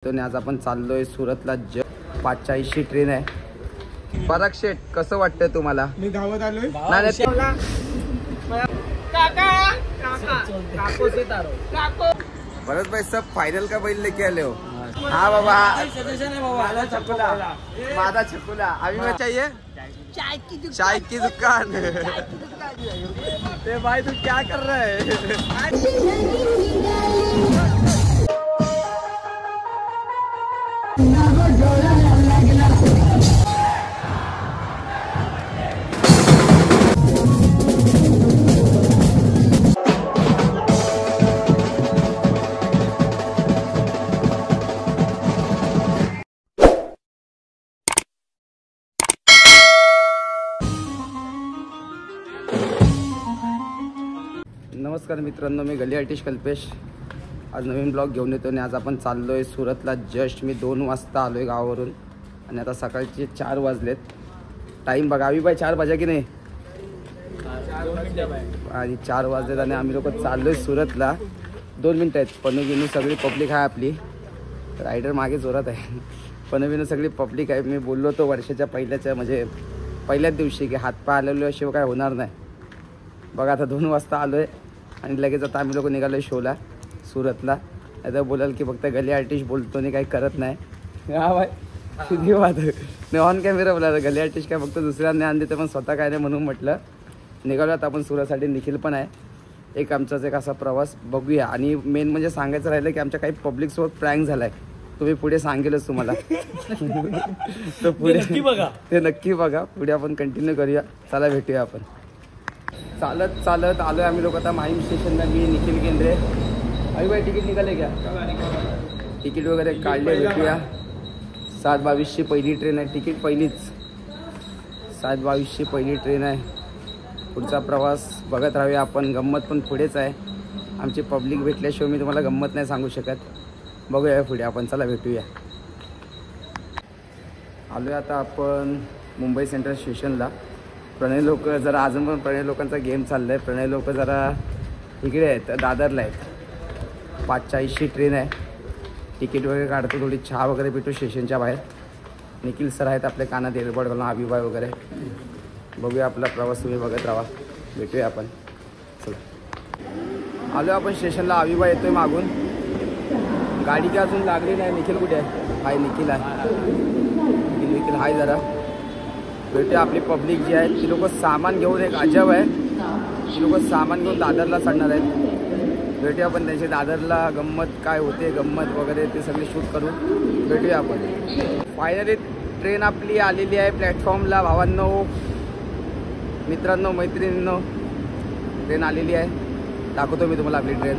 आज आपण चाललोय सुरतला 580 ट्रेन आहे। पराग शेठ कसं वाटतंय तुम्हाला? मी गावात आलोय। भरत भाई सब फाइनल का बैल लेके आले हो? हाँ बाबा, मादा छकुला अभी मैं चाहिए चाय की दुकान। भाई तू क्या कर रहा है? नमस्कार मित्रांनो, मी गली आर्टिस्ट कल्पेश आज नवीन ब्लॉग घेऊन येतो आणि आज आपण चाललोय सुरतला। जस्ट मी 2 वाजता आलोय गावावरून आणि आता सकाळचे 4 वाजलेत। टाइम बघा अभी भाई 4 वाजा की नाही? आणि 4 वाजलेत आणि आम्ही लोक चाललोय सुरतला। 2 मिनिटं आहेत। पनूबिनू सगळी पब्लिक आहे आपली, रायडर मागे जोरात आहे। पनूबिनू सगळी पब्लिक आहे। मी बोललो तो वर्षाच्या पहिल्याच दिवशी की हातपाय आलेल्याशिवाय काय होणार नाही। बघा आता 2 वाजता आलोय आणि लगेच आता आम्ही लोक निघालोय शोला सुरतला। आता बोलाल की फक्त गली आर्टिस्ट बोलतो आणि काही करत नाही। हा भाई किती बात मी ऑन कॅमेरा बोला गली आर्टिस्ट काय फक्त दुसऱ्यांना ज्ञान देते पण स्वतः काय नाही, म्हणून म्हटलं निघालो आता आपण सुरतसाठी। निखिल पण आहे, एक आमचाच एक असा प्रवास बघूया। आणि मेन म्हणजे सांगायचं राहिलं की आमच्या काही पब्लिकसोबत प्रँक झाला आहे, तुम्ही पुढे सांगेलच तुम्हाला। तर पुढे बघा, ते नक्की बघा, पुढे आपण कंटिन्यू करूया। चला भेटूया आपण। चालत चालत आलोय आम्ही लोक आता माहीम स्टेशनला। मी निखिल केंद्रे। अभी भाई तिकीट निघाले क्या? तिकीट वगैरे काढले, भेटूया। 7:22ची पहिली ट्रेन आहे। तिकीट पहिलीच 7:22ची पहिली ट्रेन आहे। पुढचा प्रवास बघत राहूया आपण। गंमत पण पुढेच आहे। आमची पब्लिक भेटल्याशिवाय मी तुम्हाला गंमत नाही सांगू शकत। बघूया पुढे आपण, चला भेटूया। आलोय आता आपण मुंबई सेंट्रल स्टेशनला। प्रणय लोक जरा अजून पण प्रणय लोकांचा गेम चालला आहे। प्रणय लोक जरा इकडे आहेत, दादरला आहेत। 5:40ची ट्रेन आहे। तिकीट वगैरे काढतो, थोडी चहा वगैरे पितो स्टेशनच्या बाहेर। निखिल सर आहेत आपल्या कानात एअरबड घालून, अभिभाय वगैरे। बघूया आपला प्रवास, तुम्ही बघत राहा, भेटूया आपण। चला आलो आपण स्टेशनला। अभिभाय येतोय मागून, गाडी काय अजून लागली नाही। निखिल कुठे आहे? हाय निखिल आहे, निखिल हाय जरा भेटूया। आपली पब्लिक जी आहे ती लोक सामान घेऊन, एक अजब आहे ती लोक सामान घेऊन दादरला चढणार आहेत। भेटूया आपण त्यांची दादरला गंमत काय होते, गंमत वगैरे ते सगळे शूट करून भेटूया आपण। फायनली ट्रेन आपली आलेली आहे प्लॅटफॉर्मला। भावांनो, मित्रांनो, मैत्रिणींनो, ट्रेन आलेली आहे। दाखवतो मी तुम्हाला आपली ट्रेन।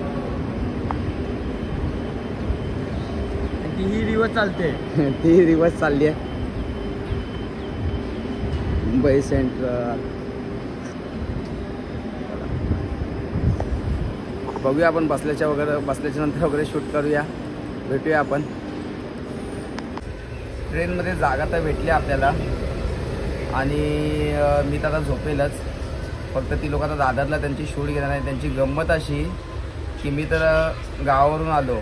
ती रिवर्स चालते ती रिवर्स चालली आहे। मुंबई सेंट्रल बघूया आपण। बसल्याच्या नंतर वगैरे शूट करूया, भेटूया आपण। ट्रेनमध्ये जागा तर भेटली आपल्याला आणि मी तर आता झोपेलच। फक्त ती लोक आता दादरला त्यांची शूट घेणार नाही। त्यांची गंमत अशी की मी तर गावावरून आलो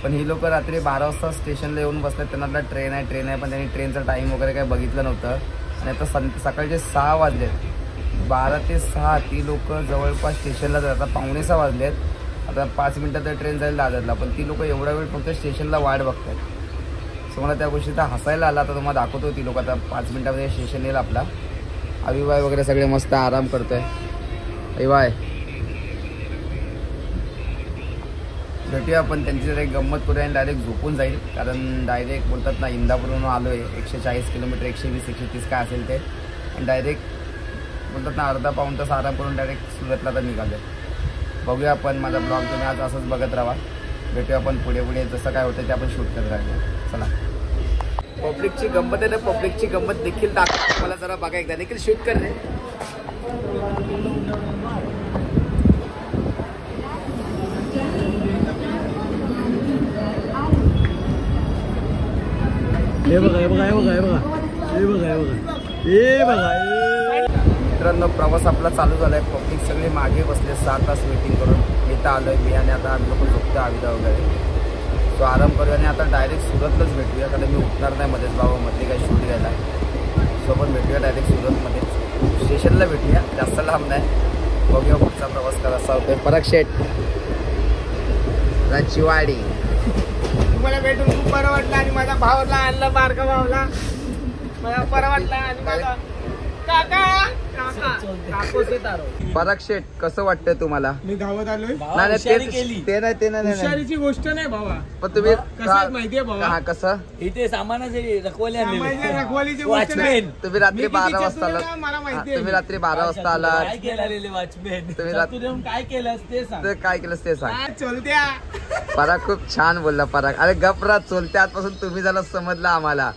पण ही लोक रात्री 12 वाजता स्टेशनला येऊन बसतात। त्यांना आता ट्रेन आहे पण त्यांनी ट्रेनचा टाईम वगैरे काही बघितलं नव्हतं आणि आता सकाळचे 6 वाजलेत। 12 ते 6 ती लोक जवळपास स्टेशनला जातात। 5:45 वाजलेत, आता 5 मिनटात तर ट्रेन जाईल दादरला, पण ती लोक एवढा वेळ फक्त स्टेशनला वाट बघतात। सो मला त्या गोष्टीचा हसायला आला। आता तुम्हाला दाखवतो ती लोक आता 5 मिनटामध्ये स्टेशन येईल आपला। अभिभाय वगैरे सगळे मस्त आराम करतोय। अभिभाय भेटूया आपण। त्यांची जर एक गंमत करूया आणि डायरेक्ट झोपून जाईल, कारण डायरेक्ट बोलतात ना इंदापूरवरून आलो आहे 140 किलोमीटर, 120-130 काय असेल ते, आणि डायरेक्ट बोलतात ना अर्धा पाऊण तास आराम करून डायरेक्ट सुरतला तर निघालो आहे। बघूया आपण। माझा ब्लॉग तुम्ही आज असंच बघत राहा। भेटूया आपण पुढे पुढे, जसं काय होतं ते आपण शूट करत राहूया। चला, पब्लिकची गंमत आहे ना, पब्लिकची गंमत देखील दाखव मला जरा बघा एकदा। देखील शूट कर रे। हे बघा हे बघा हे बघा हे बघा हे बघा हे बघा हे बघा। मित्रांनो, प्रवास आपला चालू झाला आहे। पब्लिक सगळे मागे बसले 7 तास वेटिंग करून। इथं आलोय मी आणि आता आम्ही लोक झोपतो आविदा वगैरे। तो आराम करूया आणि आता डायरेक्ट सुरतलाच भेटूया, कारण मी उठणार नाही मध्येच बाबा मध्ये काही शूट घ्यायला. सोबत भेटूया डायरेक्ट सुरतमध्ये, स्टेशनला भेटूया, जास्त लांब नाही. बघूया पुढचा प्रवास कसा होतोय. पराग शेठ राजवाडी. तुम्हाला भेटून खूप बरं वाटलं आणि माझ्या भावाला आणलं, बारका भावाला मला बरं वाटलं आणि माझा काका पराग शेठ कसं वाटतंय तुम्हाला? मी धावत आलोय. ते नाही हुशारीची गोष्ट नाही भावा, पण तुम्ही कसं माहितीये भावा, कसं इथे सामानाचे रखवालीची गोष्ट नाही. तुम्ही रात्री मी किती 12 वाजता चेतलेलं आलात. मला माहितीये. तुम्ही रात्री 12 वाजता आलात. काय केलं वॉचमॅन? तुम्ही काय केलंस ते सांग. काय केलं ते सांग. काय चलत्या पराग खूप छान बोलला. पराग अरे गपरा चोलत्या आजपासून तुम्ही झाला समजलं आम्हाला.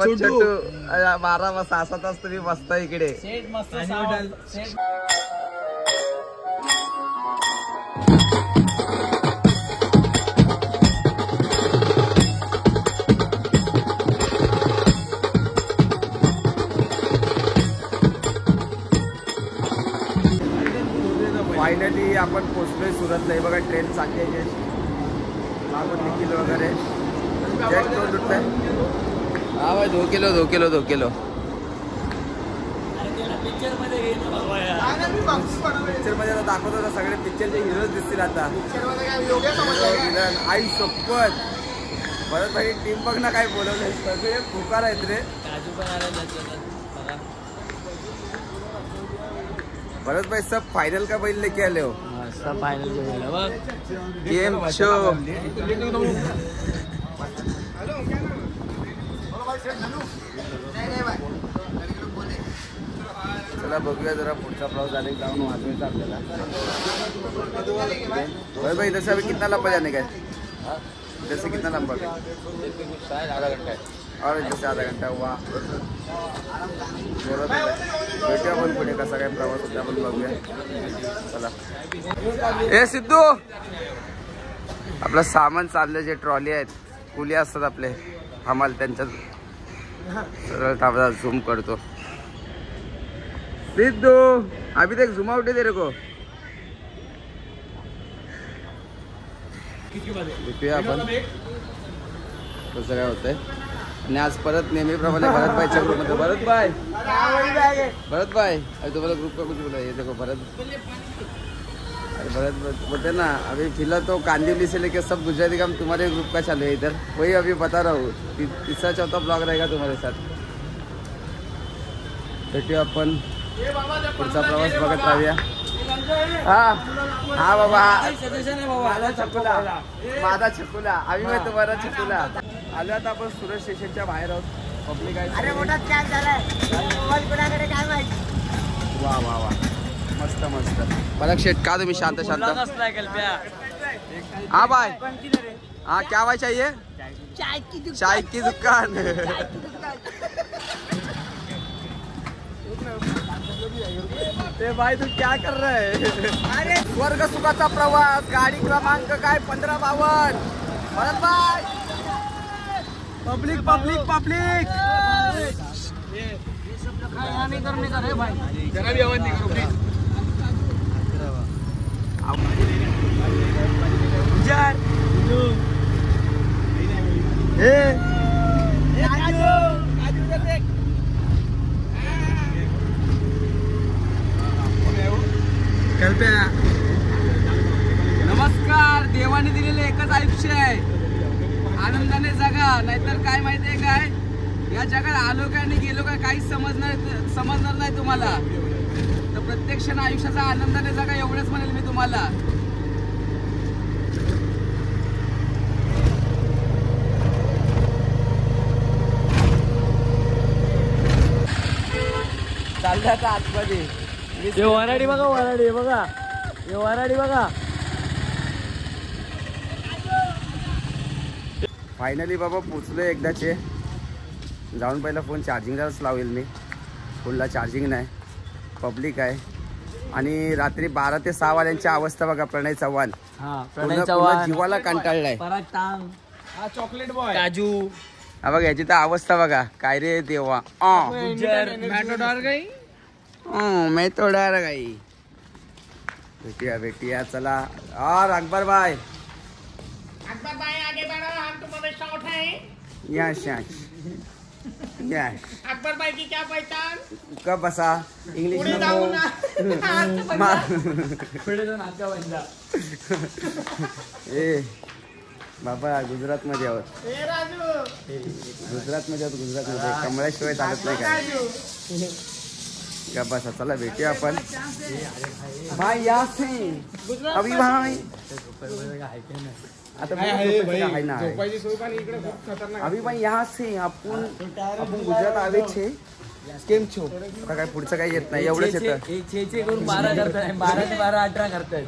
छोटू 12 6 तास तुम्ही बसता इकडे. सेट मस्त सेट. फायनली आपण पोचलोय सुरतला. हे बघा ट्रेन चालली आहे, मागून निखिल वगैरे जस्ट दोन दुटतंय. हा भाई 2 किलो. पिक्चर मध्ये आता दाखवतो ना, सगळे पिक्चरचे हिरोज दिसतील आता. आई शपथ परत भाई टीम बघ ना काय बोलवलंय, सगळे पुकार आहेत रे. काजू पण आला भरत भाई सब फाइनल का बैल लेके आले हो. सब फायनल गेम शो. चला बघूया जरा पुढचा प्रवास झाला जाऊन वाजवायचा आपल्याला. भरत भाई इधर से अभी कितना लंबा जाने का है? इधर से कितना लंबा है? आधा घंटा है. और इधर से आधा घंटा हुआ. भेटूया पण पुढे कसा काय प्रवास होता आपण बघूया. चला. ए सिद्धू, आपलं सामान चाललं, जे ट्रॉली आहेत कुली असतात आपले हमाल, त्यांच्यात सरळ थांबा झूम करतो. सिद्धू अभी तक झूम आउट दे रे को. भेटूया आपण कसं काय होतंय. आणि आज परत नेहमीप्रमाणे भरत भाईच्या ग्रुपमध्ये. भरत भाई अरे तुम्हाला ग्रुप का कुछ बोला ये देखो भरत. अरे भरत बोलते ना अभी फिलहाल तो कांदिवली से लेके सब गुजराती काम तुम्हारे ग्रुप का चालू है इधर. वही अभी बता रहा हूँ, तीसरा चौथा ब्लॉग रहेगा तुम्हारे साथ. भेटूया आपण पुढचा प्रवास बघत राहूया. हा बाबा माझा छकुला. आम्ही माहिती तुम्हाला छकुला. आलो आता आपण सुरत स्टेशनच्या बाहेर आहोत. पब्लिक आहे. वा वा वा मस्त मस्त. पराग शेठ का तुम्ही शांत. हाँ भाई हाँ क्या भाई चाहिए? चाय की दुकान. ते भाई तू क्या कर रहा है? अरे स्वर्ग सुखाचा प्रवास गाडी क्रमांक काय 1552. भरत भाई पब्लिक नहीं करने का रे भाई. जरा भी आवाज नहीं करो प्लीज. नमस्कार. देवाने दिलेलं एकच आयुष्य आहे, आनंदाने जगा. नाहीतर काय माहितीये काय, या जगात आलो काय आणि गेलो काय काहीच समजणार नाही तुम्हाला. तर प्रत्येक क्षण आयुष्याचा आनंदाने जगा एवढंच म्हणेल मी तुम्हाला. चालल्या का आतमध्ये. वराडी बघा, वराडी बघा. फायनली बाबा पोचलो एकदाचे. जाऊन पहिला फोन चार्जिंगलाच लावेल मी. फोनला चार्जिंग नाही, पब्लिक आहे. आणि रात्री 12 ते 6 वाल्यांची अवस्था बघा. प्रणय चव्हाण पूर्ण जीवाला कंटाळलाय. चॉकलेट बॉय काजू हा बघा, याची तर अवस्था बघा. काय रे देवा. मैं तो डर गई. भेटूया चला. और अकबर भाई अकबर भाई आगे बढ़ो, हम तुम्हारे शॉट है। यश यश यश अकबर भाई की क्या पहचान? कब बसा इंग्लिश पुढे जाऊ ना. ए बाबा गुजरात मध्ये आहोत, ए राजू, गुजरात मध्ये आहोत, गुजरात मध्ये कमळाशिवाय चालत नाही काय. राजू. का बसा चला भेटूया आपण. भाई या से अभी भाई आता आहे ना झोपायची सोय पण इकडे खूप खतरनाक. अभी भाई यहाँ से आपण गुजरात आवे छे केम छो का काय पुढचं काही येत नाही एवढंच येतं. 6 करून 12 करताय, 12 ते 12 18 करताय.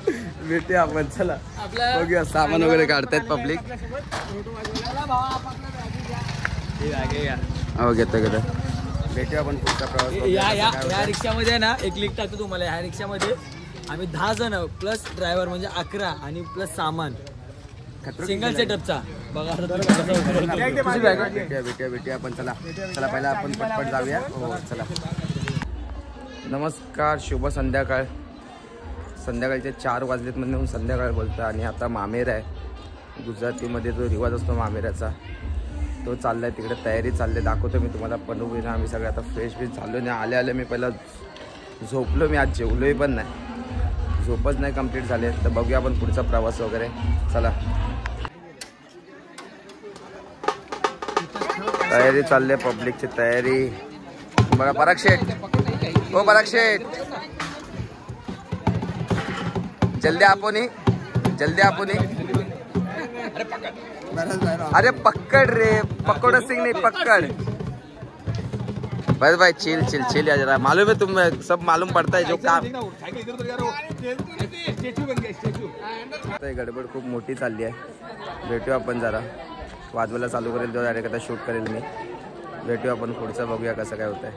भेटूया आपण चला बघूया. सामान वगैरे काढतायत पब्लिक. हो घेतो घेतो. भेटूया आपण पुढचा प्रवास. या रिक्षामध्ये ना एक लिंक टाकतो तुम्हाला. ह्या रिक्षामध्ये आम्ही 10 जण प्लस ड्रायव्हर म्हणजे 11 आणि प्लस सामान सिंगल सेटअपचा. बघा भेटूया आपण. चला चला पहिला आपण पटपट जाऊया. हो चला. नमस्कार, शुभ संध्याकाळ. संध्याकाळचे 4 वाजलेत म्हणून संध्याकाळ बोलतो. आणि आता मामेर आहे. गुजरातीमध्ये जो रिवाज असतो मामेराचा तो चाललाय तिकडे. तयारी चालली दाखवतो मी तुम्हाला. पनवेल आम्ही सगळे आता फ्रेश झालो नाही. आले मी पहिला झोपलो. मी आज जेवलोही पण नाही, झोपच नाही कंप्लीट झाले. तर बघूया आपण पुढचा प्रवास वगैरे. चला तयारी चालली आहे, पब्लिकची तयारी बघा. पराग शेठ, हो पराग शेठ जल्दी आपण अरे पकड़ रे, पकड़ो सिंह नहीं पकड़. बस भाई चिल चिल चिल या जरा. मालूम है तुम सब मालूम पड़ता है जो काम. गडबड खूप मोठी चालली आहे. भेटूया आपण जरा. वाजवायला चालू करेल तो डायरेक्ट आता शूट करेल मी. भेटूया आपण पुढचं. बघूया कसं काय होत आहे.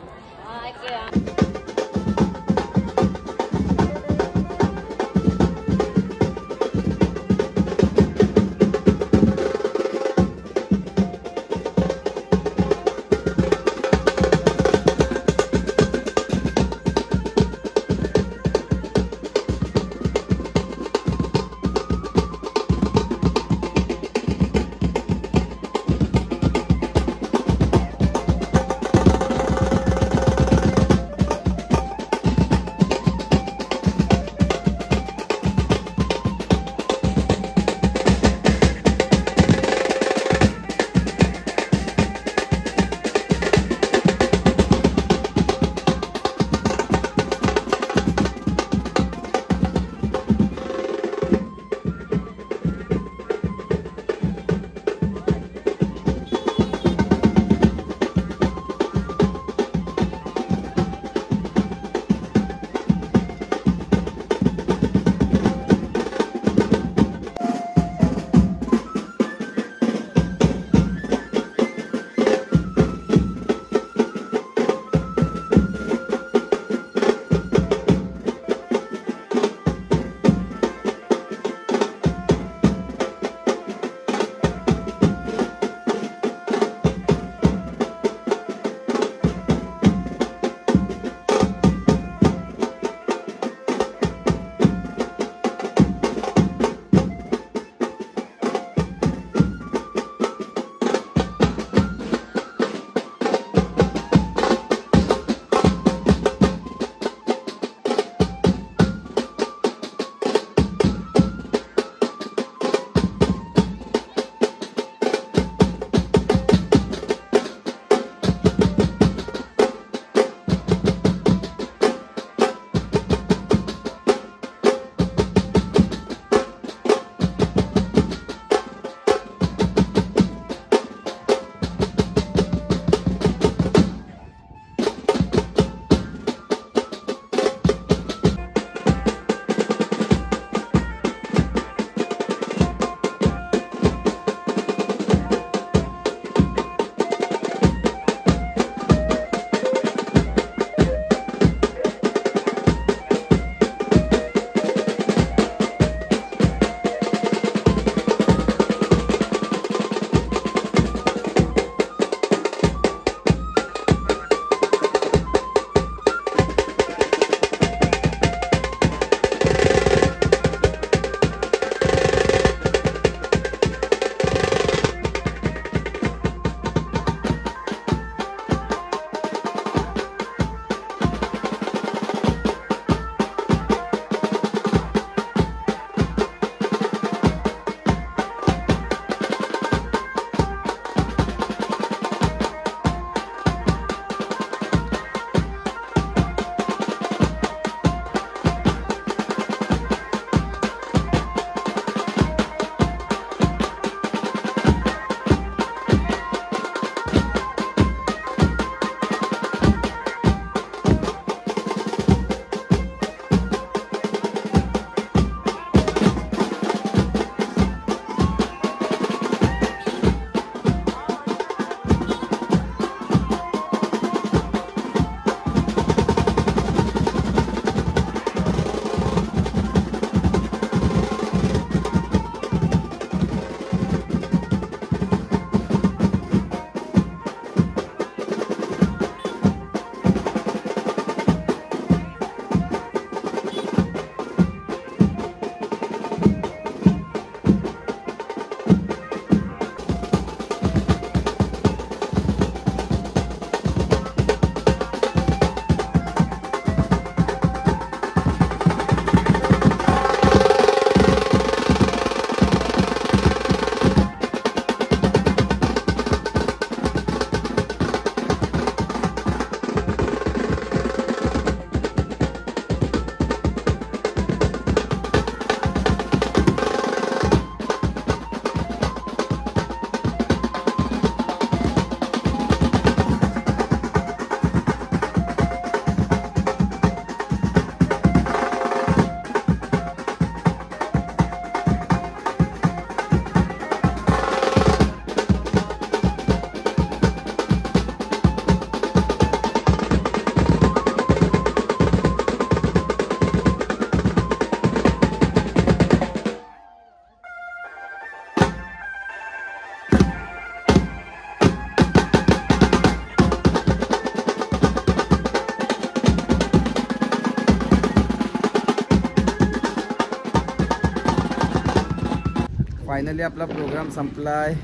फायनली आपला प्रोग्राम संपलाय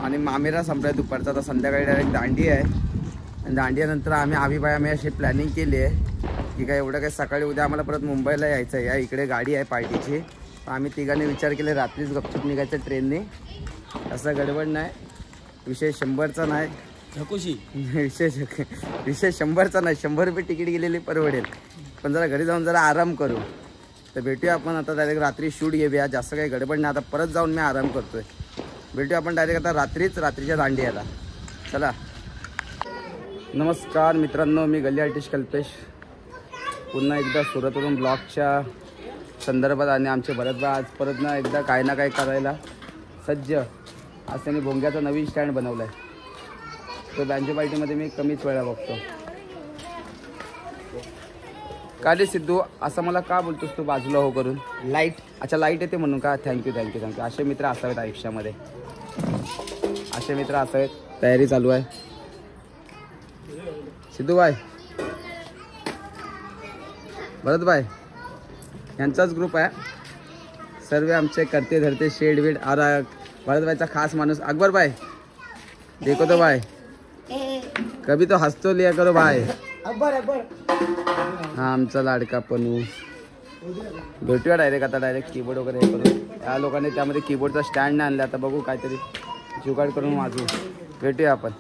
आणि मामेरा संपलाय दुपारचा. आता संध्याकाळी डायरेक्ट दांडी आहे आणि दांडियानंतर आम्ही अशी प्लॅनिंग केली आहे की काय एवढं काय सकाळी उद्या आम्हाला परत मुंबईला यायचं आहे. या इकडे गाडी आहे पार्टीची. आम्ही तिघांनी विचार केले रात्रीच गपचूप निघायचं ट्रेनने. असं गडबड नाही, विषय 100चा नाही. झकोशी विषय 100चा नाही. 100 रुपये तिकीट गेलेली परवडेल, पण जरा घरी जाऊन जरा आराम करू. तर भेटूया आपण आता डायरेक्ट रात्री शूट घेऊया. जास्त काही गडबड नाही. आता परत जाऊन मी आराम करतोय. भेटूया आपण डायरेक्ट आता रात्रीच्या दांडियाला. चला. नमस्कार मित्रांनो, मी गल्ली आर्टिस्ट कल्पेश पुन्हा एकदा सुरतवरून ब्लॉगच्या संदर्भात आणि आमचे भरतभाई आज परत ना एकदा काही ना काही करायला सज्ज. आज त्यांनी भोंग्याचा नवीन स्टँड बनवला आहे. तो बँजो पार्टीमध्ये मी कमीच वेळा बघतो. का रे सिद्धू, असं मला का बोलतोस तू बाजूला हो करून? लाईट, अच्छा लाईट येते म्हणून का? थँक्यू. असे मित्र असावेत आयुष्यामध्ये, असे मित्र असावेत. तयारी चालू आहे सिद्धूभाई, भरतभाई यांचाच ग्रुप आहे. सर्व आमचे करते धरते शेड वेड. अरे भरतभाईचा खास माणूस अकबर भाई, देखो तो भाई कभी तो हंसतो लिया करो भाई. हा आमचा लाडका पनू. भेटूया डायरेक्ट कीबोर्ड वगैरे हे करू. या लोकांनी त्यामध्ये कीबोर्डचा स्टँड नाही आणला. आता बघू काहीतरी जुगाड करून वाजवू. भेटूया आपण.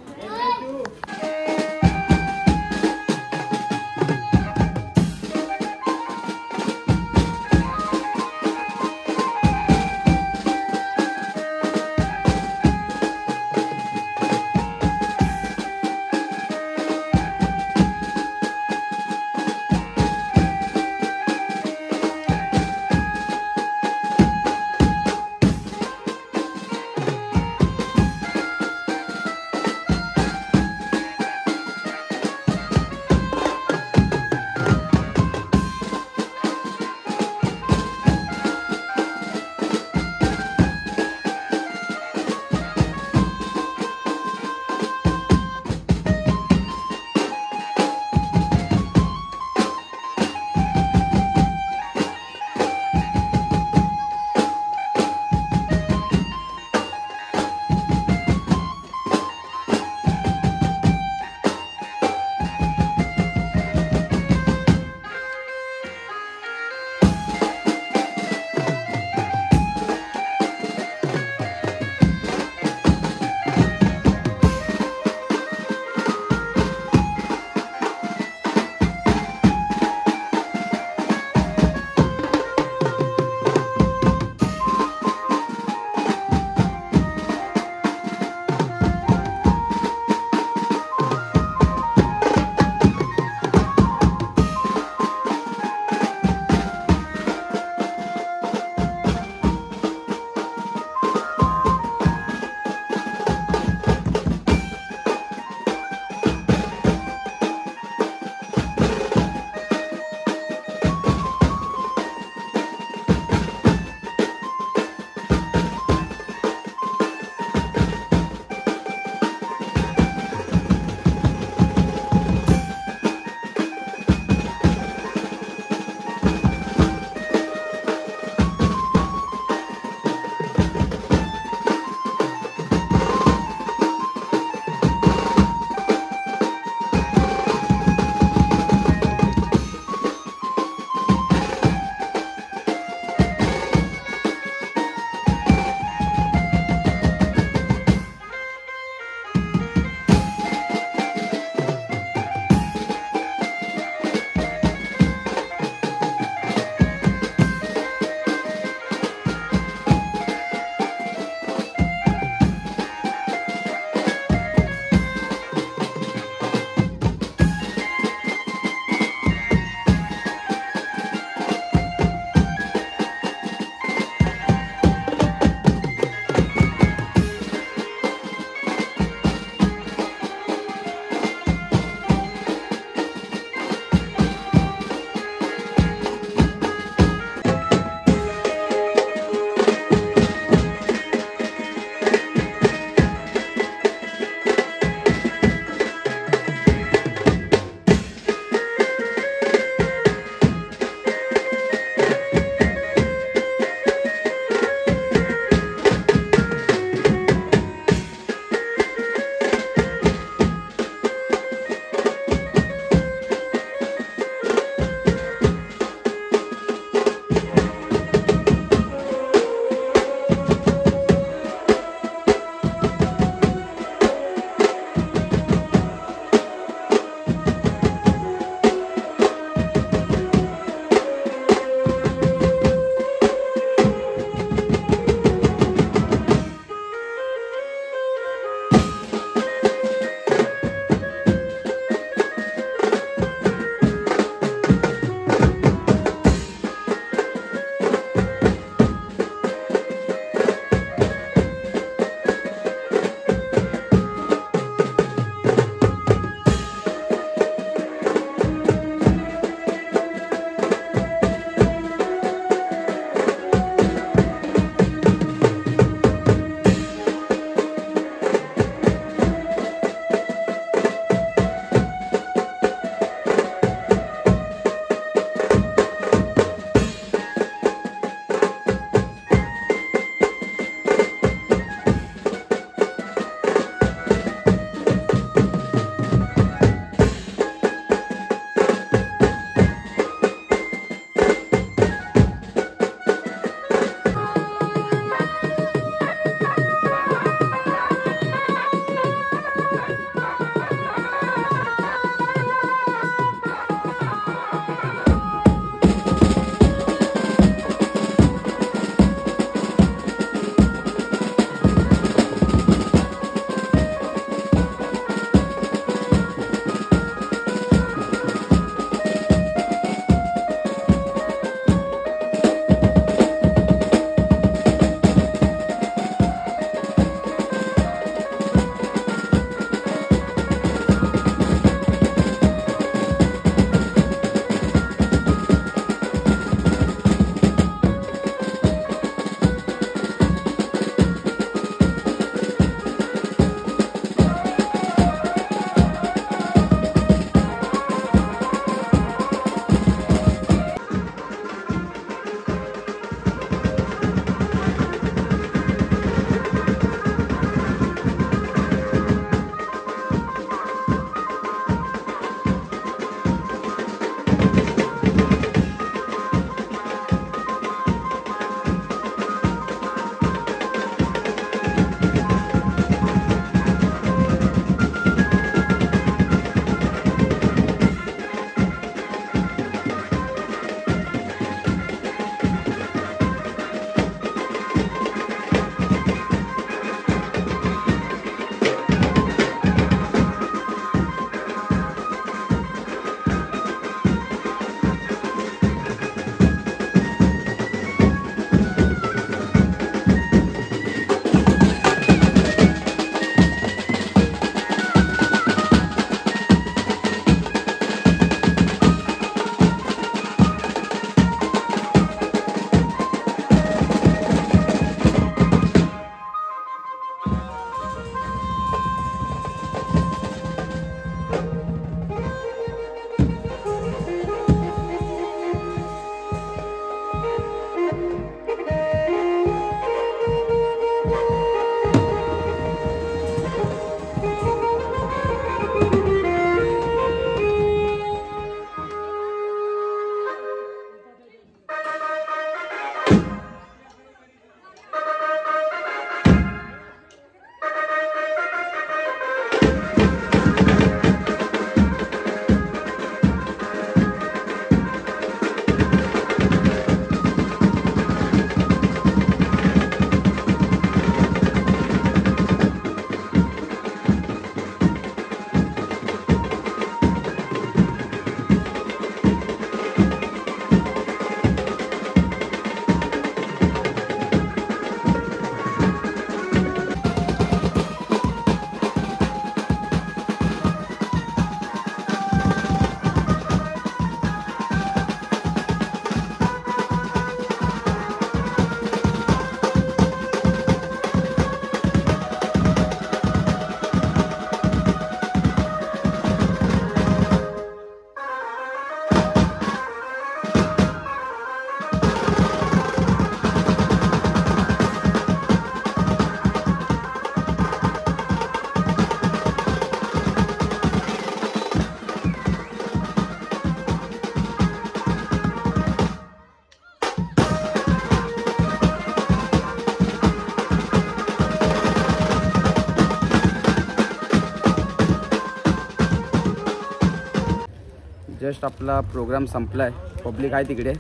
जस्ट आपला प्रोग्राम संपला आहे. पब्लिक आहे तिकडे.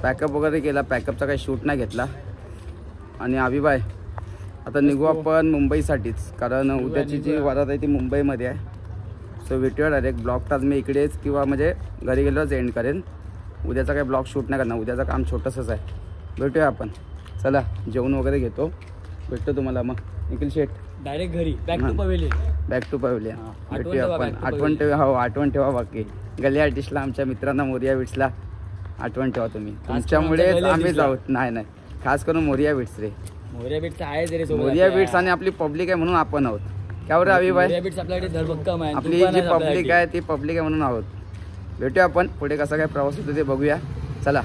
पॅकअप वगैरे केला. पॅकअपचा काही शूट नाही घेतला. आणि अभिबाय आता निघू आपण मुंबईसाठीच, कारण उद्याची जी वरात आहे ती मुंबईमध्ये आहे. सो भेटूया डायरेक्ट. ब्लॉग तास मी इकडेच किंवा म्हणजे घरी गेलोच एंड करेन. उद्याचा काही ब्लॉग शूट नाही करणार. उद्याचं काम छोटंसंच आहे. भेटूया आपण. चला जेवण वगैरे घेतो. भेटतो तुम्हाला मग. निखिल शेठ डायरेक्ट घरी back to pavilion. Back to pavilion. आठवण भेटूया ठेवा, आपण. back to आठवण ठेवा. हो आठवण ठेवा. बाकी गली आर्टिस्टला, आमच्या मित्रांना, मोरिया बिट्सला आठवण ठेवा तुम्ही. तुमच्यामुळेच गली आम्ही artistला. जाऊ. नाही खास करून मोरिया बिट्स रे. मोरिया बीटचा आहे जरी सोबत मोरिया आपल्या. बिट्स आणि आपली पब्लिक आहे म्हणून आपण आहोत. काय बरं अभिबाय? मोरिया बीट्स आपल्याकडे धरभक्कम आहे. आपली जी पब्लिक आहे ती पब्लिक आहे म्हणून आहोत. भेटूया आपण. पुढे कसा काय प्रवास होतो ते बघूया. चला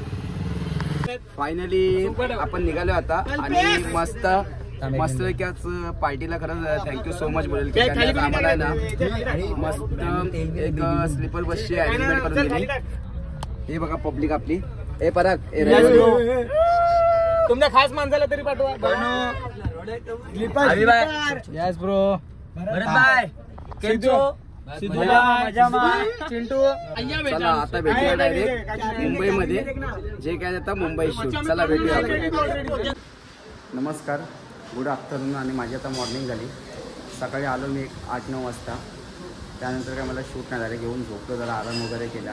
फायनली आपण निघालो आता. आणि मस्त पार्टीला खरंच थँक्यू सो मच बोलेल की त्यांनी आज आम्हाला आहे ना मस्त एक स्लीपर बसची अरेंजमेंट करून दिली. हे बघा पब्लिक आपली. ए पराग तुमच्या खास माणसाला तरी पाठवा. Yes bro. चिंटू चला आता भेटूया डायरेक्ट मुंबईमध्ये. जे काय आता मुंबई शूट. चला भेटूया आपण. नमस्कार, गुड आफ्टरनून. आणि माझी आता मॉर्निंग झाली. सकाळी आलो मी 8-9 वाजता. त्यानंतर काय मला शूट नाही झालं. घेऊन झोपलो, जरा आराम वगैरे केला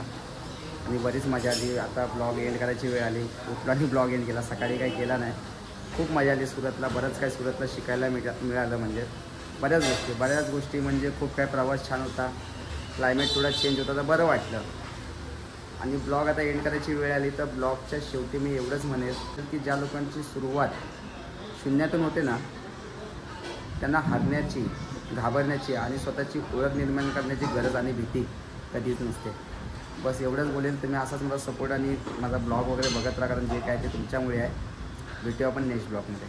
आणि बरीच मजा आली. आता ब्लॉग एंड करायची वेळ आली. उठलाही ब्लॉग एंड केला. सकाळी काही केला नाही. खूप मजा आली सुरतला. बरंच काही सुरतला शिकायला मिळालं. म्हणजे बऱ्याच गोष्टी म्हणजे खूप काय प्रवास छान होता. क्लायमेट थोडा चेंज होता तर बरं वाटलं. आणि ब्लॉग आता एंड करायची वेळ आली तर ब्लॉगच्या शेवटी मी एवढंच म्हणेन की ज्या लोकांची सुरुवात शून्यातून होते ना, त्यांना हरण्याची, घाबरण्याची आणि स्वतःची ओळख निर्माण करण्याची गरज आणि भीती कधीच नसते. बस एवढंच बोलेल. तुम्ही असाच मला सपोर्ट आणि माझा ब्लॉग वगैरे बघत राहा, कारण जे काय ते तुमच्यामुळे आहे. भेटूया आपण नेक्स्ट ब्लॉगमध्ये.